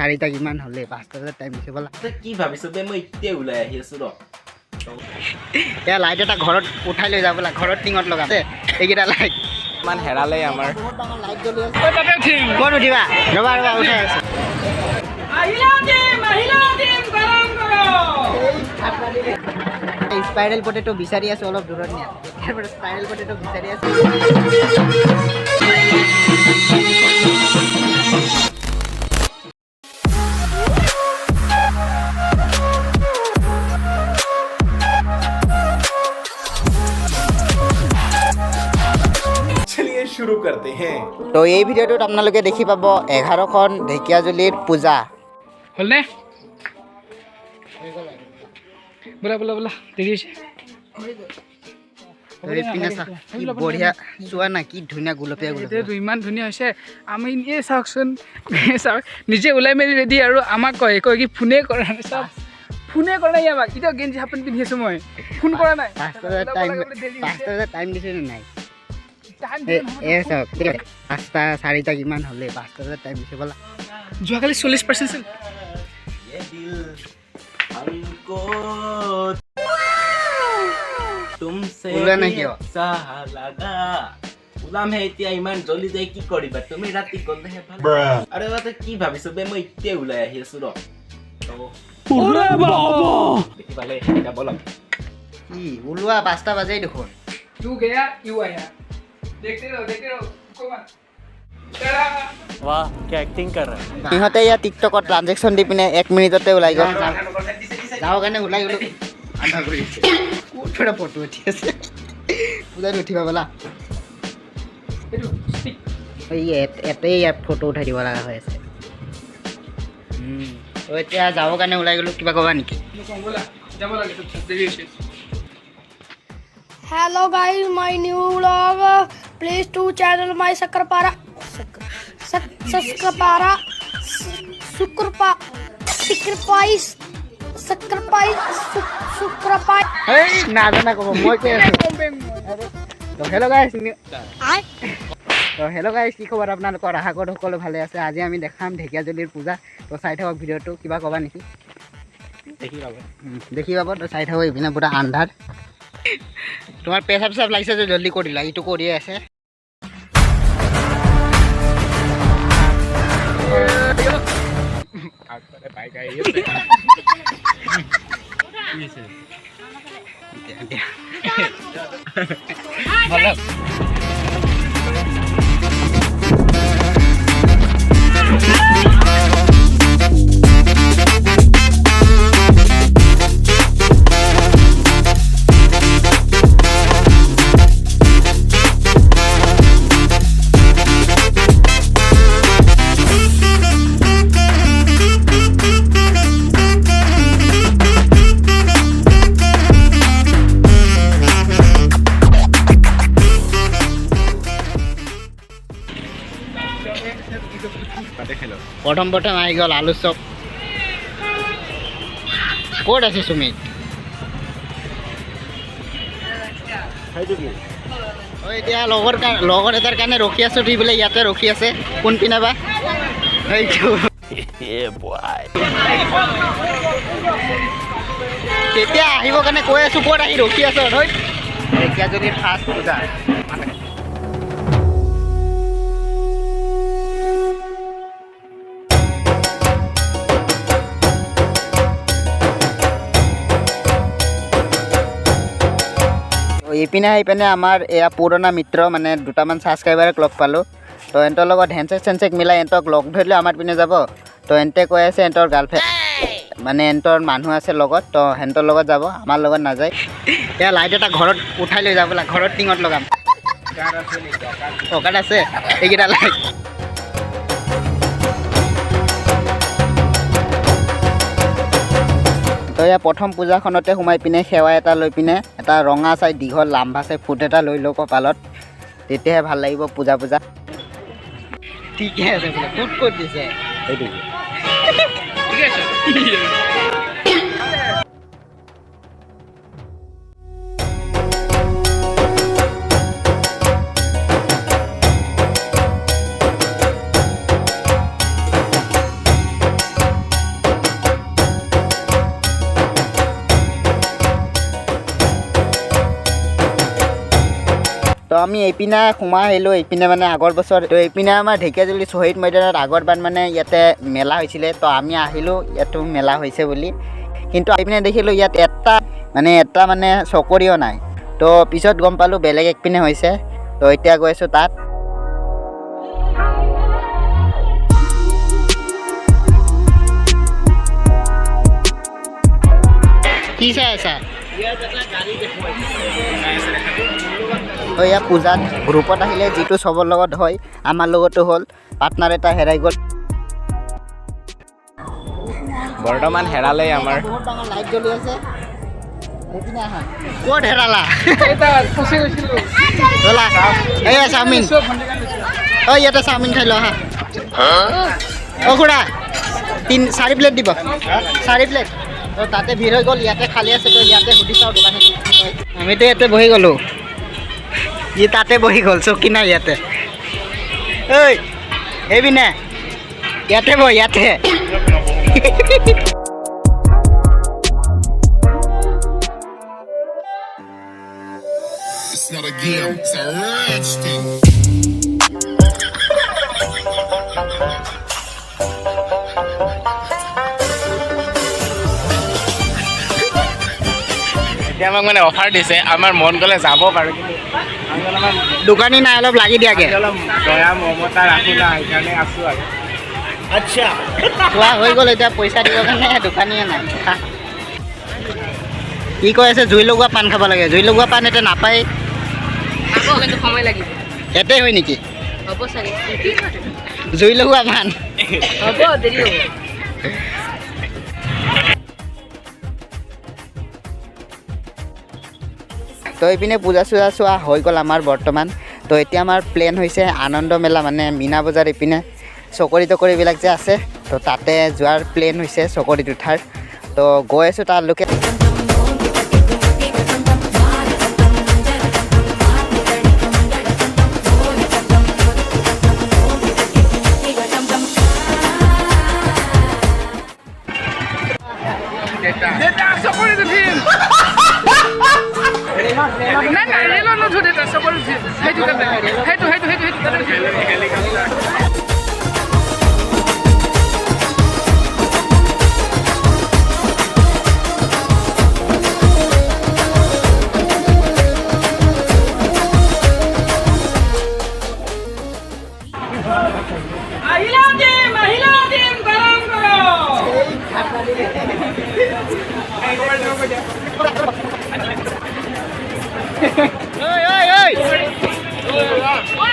4টা কিমান হলে 5টা বজাত টাইম দিছে বলা কি ভাবিছ বে মই এতিয়া ওলাই আহি আছো ৰ এ লাইট এটা ঘৰত উঠাই লৈ যা বলা ঘৰত টিঙত লগাম এইকেইটা লাইট মান হেৰালে আমাৰ বহুত ডাঙৰ লাইট জ্বলি আছে ঐ তাতে উঠিম কোন উঠিবা ৰবা উঠাই আছে মহিলা টিম গৰম কৰক স্পাইৰাল পটেটো বিচাৰি আছে অলপ দূৰত নিয়া একেবাৰে স্পাইৰাল পটেটো বিচাৰি আছে শুৰু কৰতে हैं তো এই ভিডিওটোত আপোনালোকে দেখি পাব 11খন ঢেকিয়াজুলিৰ পূজা হলনে বলা বলা বলা দেৰি হৈছে কি বঢ়িয়া চোৱা না কি ধুনীয়া গুলপীয়া এইটো ইমান ধুনীয়া হৈছে আমি এই চাওকচোন চাওক নিজে ওলাই মেলি ৰেডি আৰু আমাক কয় কি ফোনে কৰা নাই চাওক ফোনে কৰা নাই আমাক এতিয়া গেঞ্জি হাফ পেণ্ট পিন্ধি আছো মই ফোন কৰা নাই 5টা বজাত টাইম দিছে নাই এ চাওক 5টা 4টা কিমান হলে 5টা বজাত টাইম দিছে বলা যোৱাকালি 40% ছিল हमको तुमसे चाहा लगा ওলাম হে এতিয়া ইমান জলদি যাই কি কৰিবা তুমি ৰাতি গলেহে ভাল আৰে বাতে কি ভাবিছ বে মই এতিয়া ওলাই আহি আছো ৰ ওৰে বাবা দেখি পালে এটা বলম কি ওলোৱা 5টা বাজেই দেখোন तू गया यू आया देखते रहो कोमन वाह क्या एक्टिंग कर रहा है ইহঁতে ইয়া টিকটকত ট্ৰানজেকচন দি পিনে 1 মিনিটতে ওলাই গ'ল যাও কাৰণে ওলাই গ'লো আধা কৰিছে কোনটা ফটো উঠি আছে পূজাত উঠিবা বলা এই এতেই ফটো উঠাই দিব লগা হৈ আছে তো এতিয়া যাও কাৰণে ওলাই গ'লো কিবা ক'বা নেকি যাব লাগে তো দেৰি হৈছে Hello guys, my new vlog. Please to channel my Sakrapara. Sakrapais. এই না জানা ক'ব মই কৈ আছো তো হেল্ল' গাইছ তো হেল্ল' গাইছ কি খবৰ আপোনালোকৰ আশা কৰোঁ সকলো ভালে আছে আজি আমি দেখাম ঢেকিয়াজুলিৰ পূজা তো চাই থাকক ভিডিঅ'টো কিবা ক'বা নেকি দেখি পাব তো চাই থাকক ইপিনে পুৰা আন্ধাৰ তোমার পেশাব সব লাগছে যে জলদি করিলা এইটু করিয়ে আছে প্রথম আহি গ'ল আলু চপ ক'ত আছে সুমিত এতিয়া লগৰ এটাৰ কাৰণে ৰখি আছো তুই বোলে ইয়াতে ৰখি আছে কোন পিনে বা তেতিয়া আহিবৰ কাৰণে কৈ আছো ক'ত আহি ৰখি আছ এতিয়া যদি ফাৰ্ষ্ট পূজা ইপিনে আহি পিনে আমাৰ এয়া পুৰণা মিত্ৰ মানে দুটামান ছাবস্ক্ৰাইবাৰক লগ পালোঁ তো এহঁতৰ লগত হেণ্ডছেক মিলাই এহঁতক লগ ধৰিলে আমাৰ পিনে যাব তো এহঁতে কৈ আছে এহঁতৰ গাৰ্লফ্ৰেণ্ড মানে এহঁতৰ মানুহ আছে লগত তো সিহঁতৰ লগত যাব আমাৰ লগত নাযায় এয়া লাইট এটা ঘৰত উঠাই লৈ যাব বলা ঘৰত টিঙত লগাম টকাত আছে এইকেইটা লাইট তো এয়া প্ৰথম পূজাখনতে সোমাই পিনে সেৱা এটা লৈ পিনে এটা ৰঙা চাই দীঘল লাম্বা চাই ফুট এটা লৈ লওঁ কপালত তেতিয়াহে ভাল লাগিব পূজা ঠিকে আছে বোলে ফুট ক'ত দিছে সেইটো ঠিক আছে তো আমি এইপিনে সোমাই আহিলোঁ এইপিনে মানে আগৰ বছৰ তো এইপিনে আমাৰ ঢেকীয়াজুলি শ্বহীদ মৈদানত আগৰবাৰ মানে ইয়াতে মেলা হৈছিলে তো আমি আহিলোঁ ইয়াতো মেলা হৈছে বুলি কিন্তু এইপিনে দেখিলোঁ ইয়াত এটা মানে চকৰিও নাই তো পিছত গম পালোঁ বেলেগ একপিনে হৈছে তো এতিয়া গৈ আছোঁ তাত কি চাই আছা তো ইয়াত পূজাত গ্ৰুপত আহিলে যিটো চবৰ লগত হয় আমাৰ লগতো হ'ল পাৰ্টনাৰ এটা হেৰাই গ'ল বৰ্তমান হেৰালে আমাৰ বহুত ডাঙৰ লাইট জ্বলি আছে ক'ত হেৰালা এটা ফচি গৈছিলোঁ ব'লা এয়া চাওমিন অ ইয়াতে চাওমিন খাই ল আহা অ খুৰা 4 প্লেট দিব 4 প্লেট তো তাতে ভিৰ হৈ গ'ল ইয়াতে খালী আছে তো ইয়াতে সুধি চাওঁ দোকানে আমিতো ইয়াতে বহি গ'লোঁ ই তাতে বহি গ'ল চকী নাই ইয়াতে ঐ এইপিনে ইয়াতে বহ ইয়াতে It's not a game, it's a rich thing. এতিয়া আমাক মানে অফাৰ দিছে আমাৰ মন গ'লে যাব পাৰোঁ কিন্তু আমি অলপমান দোকানী নাই অলপ লাগি দিয়াগে অলপ দয়া মমতা ৰাখোঁ না সেইকাৰণে আছোঁ আৰু আচ্ছা খোৱা হৈ গ'ল এতিয়া পইচা দিবৰ কাৰণে দোকানীয়ে নাই কি কৈ আছে জুই লগোৱা পাণ খাব লাগে জুই লগোৱা পাণ এতিয়া নাপায় আকৌ কিন্তু সময় লাগিব ইয়াতে হয় নেকি হ'ব চাগে জুই লগোৱা পাণ হ'ব দেৰি হ'ব তো এইপিনে পূজা চূজা চোৱা হৈ গ'ল আমাৰ বৰ্তমান তো এতিয়া আমাৰ প্লেন হৈছে আনন্দ মেলা মানে মীনা বজাৰ এইপিনে চকৰি তকৰিবিলাক যে আছে তো তাতে যোৱাৰ প্লেন হৈছে চকৰিত উঠাৰ তো গৈ আছোঁ তালৈকে চকৰিত উঠিম নাই নাই ৰেলত নুঠো দেউতা চকৰিত উঠিম সেইটো তাতে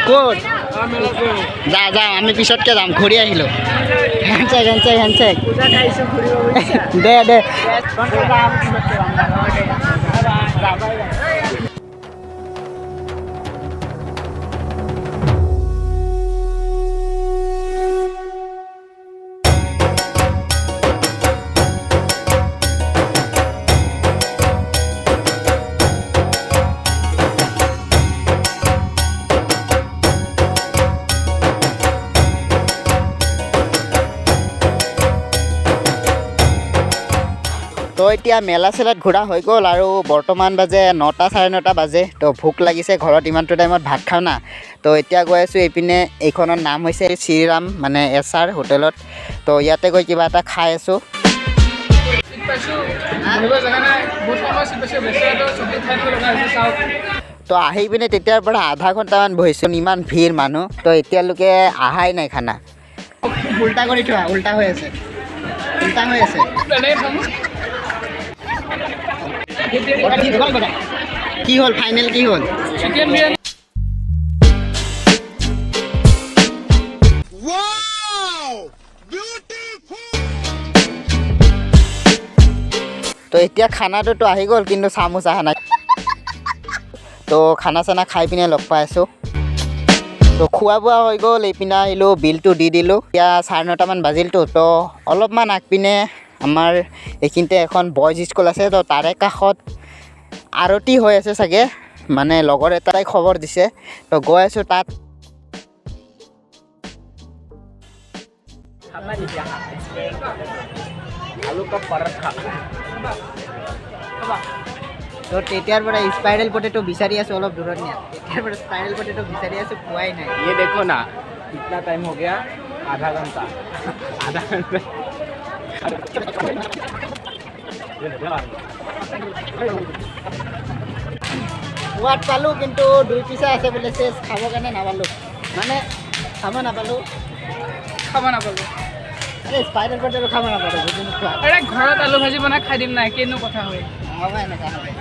ক'ত যা যা আমি পিছতকৈ যাম ঘূৰি আহিলোঁ হেণ্ডচেক দে দে তো এতিয়া মেলা চেলাত ঘূৰা হৈ গ'ল আৰু বৰ্তমান বাজে 9টা 9:30 বাজে তো ভোক লাগিছে ঘৰত ইমানটো টাইমত ভাত খাওঁ না তো এতিয়া গৈ আছোঁ এইপিনে এইখনৰ নাম হৈছে শ্ৰীৰাম মানে SR হোটেলত তো ইয়াতে গৈ কিবা এটা খাই আছোঁ তো আহি পিনে তেতিয়াৰ পৰা আধা ঘণ্টামান বহিছোঁ ইমান ভিৰ মানুহ তো এতিয়ালৈকে আহাই নাই খানা উল্টা কৰি থোৱা উল্টা হৈ আছে কি হ'ল ফাইনেল কি হ'ল চিকেন বিৰিয়ানী তো এতিয়া খানাটোতো আহি গ'ল কিন্তু চামুচ অহা নাই তো খানা চানা খাই পিনে লগ পাই আছোঁ তো খোৱা বোৱা হৈ গ'ল এইপিনে আহিলোঁ বিলটো দি দিলোঁ এতিয়া 9:30মান বাজিলতো তো অলপমান আগপিনে আমাৰ এইখিনিতে এখন বইজ স্কুল আছে তো তাৰে কাষত আৰতি হৈ আছে চাগে মানে লগৰ এটাই খবৰ দিছে তো গৈ আছোঁ তাত আলু কা পৰঠা তো তেতিয়াৰ পৰা স্পাইৰেল পটেটো বিচাৰি আছোঁ অলপ দূৰত নিয়া তেতিয়াৰ পৰা স্পাইৰেল পটেটো বিচাৰি আছোঁ পোৱাই নাই ये देखो ना कितना टाइम हो गया आधा घंटा आधा घंटा পোৱাত পালোঁ কিন্তু 2 পিছা আছে বোলে চেচ খাবৰ কাৰণে নাপালোঁ মানে খাব নাপালোঁ খাব নাপালোঁ এই স্পাইৰেল পটেটো খাব নাপালোঁ বুজি নোপোৱা আৰে ঘৰত আলু ভাজি বনাই খাই দিম নাই কিনো কথা হয় হ'ব এনেকুৱা হয়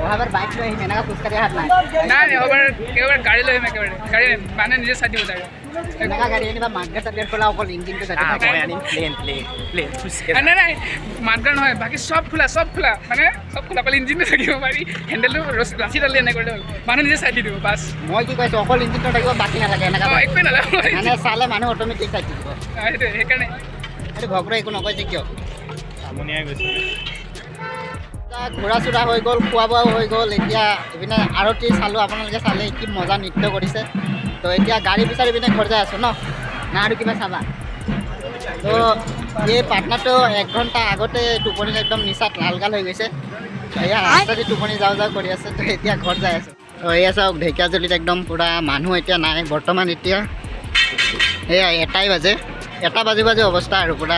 অহাবাৰ বাইক লৈ আহিম এনেকুৱা খোজকাঢ়ি হাত নাই নাই একেবাৰে গাড়ী লৈ আহিম একেবাৰে গাড়ী মানে নিজে চাই দিব যায় এনেকুৱা গাড়ী আনিবা মাৰ্কেট চাৰ্কেট খোলা অকল ইঞ্জিনটো চাই मैं आनी प्लेन प्लेन प्लेन নাই নাই মাতগাৰ নহয় বাকী চব খোলা মানে চব খোলা অকল ইঞ্জিনটো থাকিব পাৰি হেণ্ডেলটো ৰাচি ডালি এনেকৈ কৰিলে হ'ল মানুহ নিজে চাই দি দিব বাছ মই কি কৈছোঁ অকল ইঞ্জিনটো থাকিব বাকী নালাগে এনেকুৱা একোৱে নালাগে মানে চালে মানুহ অট'মেটিক চাই দিব সেইটোৱে সেইকাৰণে এইটো ভগ্ৰ একো নকৈছে কিয় আমনিয়াই গৈছে ঘূৰা চুৰা হৈ গ'ল খোৱা বোৱাও হৈ গ'ল এতিয়া ইপিনে আৰতি চালোঁ আপোনালোকে চালে কি মজা নৃত্য কৰিছে তো এতিয়া গাড়ী বিচাৰি পিনে ঘৰ যাই আছোঁ ন না আৰু কিবা চাবা তো এই পাটনাটো 1 ঘণ্টা আগতে টোপনিত একদম নিচাত লালগাল হৈ গৈছে এয়া ৰাস্তাতে টোপনি যাওঁ কৰি আছে তো এতিয়া ঘৰ যাই আছোঁ তো এয়া চাওক ঢেকীয়াজুলিত একদম পূৰা মানুহ এতিয়া নাই বৰ্তমান এতিয়া এয়া 1টাই বাজে 1টা বাজি অৱস্থা আৰু পূৰা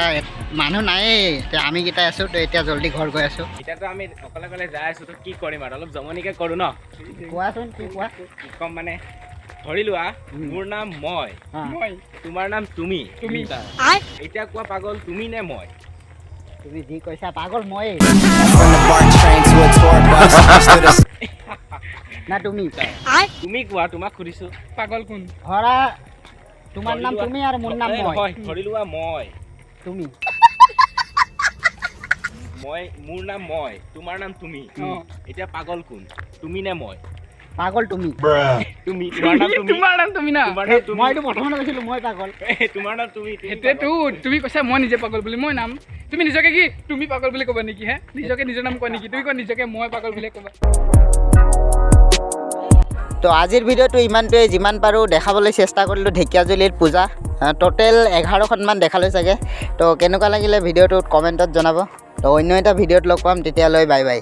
মানুহ নায়েই এতিয়া আমি কেইটাই আছোঁ তো এতিয়া জল্দি ঘৰ গৈ আছোঁ এতিয়াতো আমি অকলে যাই আছোঁ তো কি কৰিম আৰু অলপ জমনিকে কৰোঁ ন কোৱাচোন কি কোৱা কি ক'ম মানে ধৰি লোৱা মোৰ নাম মই মই তোমাৰ নাম তুমি তুমি এতিয়া কোৱা পাগল তুমি নে মই তুমি যি কৈছা পাগল ময়ে From the BART train to a tour bus, to the না তুমি তুমি কোৱা তোমাক সুধিছোঁ পাগল কোন ধৰা তোমাৰ নাম তুমি আৰু মোৰ নাম মই নহয় ধৰি লোৱা মই তুমি মোৰ নাম মই তোমাৰ নাম তুমি অঁ। এতিয়া পাগল কোন তুমি নে মই পাগল তুমি তুমি তোমাৰ নাম তুমি তোমাৰ নাম তুমি না তোমাৰ নাম তুমি মইতো প্ৰথমতে কৈছিলোঁ মই পাগল তোমাৰ নাম তুমি সেইটোৱেতো তুমি কৈছা মই নিজে পাগল বুলি মই নাম তুমি নিজকে কি তুমি পাগল বুলি ক'বা নেকি হে নিজকে নিজৰ নাম কোৱা নেকি তুমি কোৱা নিজকে মই পাগল বুলি ক'বা তো আজিৰ ভিডিঅ'টো ইমানটোৱে যিমান পাৰোঁ দেখাবলৈ চেষ্টা কৰিলোঁ ঢেকীয়াজুলিৰ পূজা টোটেল 11খনমান দেখালোঁ চাগে তো কেনেকুৱা লাগিলে ভিডিঅ'টোত কমেণ্টত জনাব তো অন্য এটা ভিডিঅ'ত লগ পাম তেতিয়ালৈ বাই বাই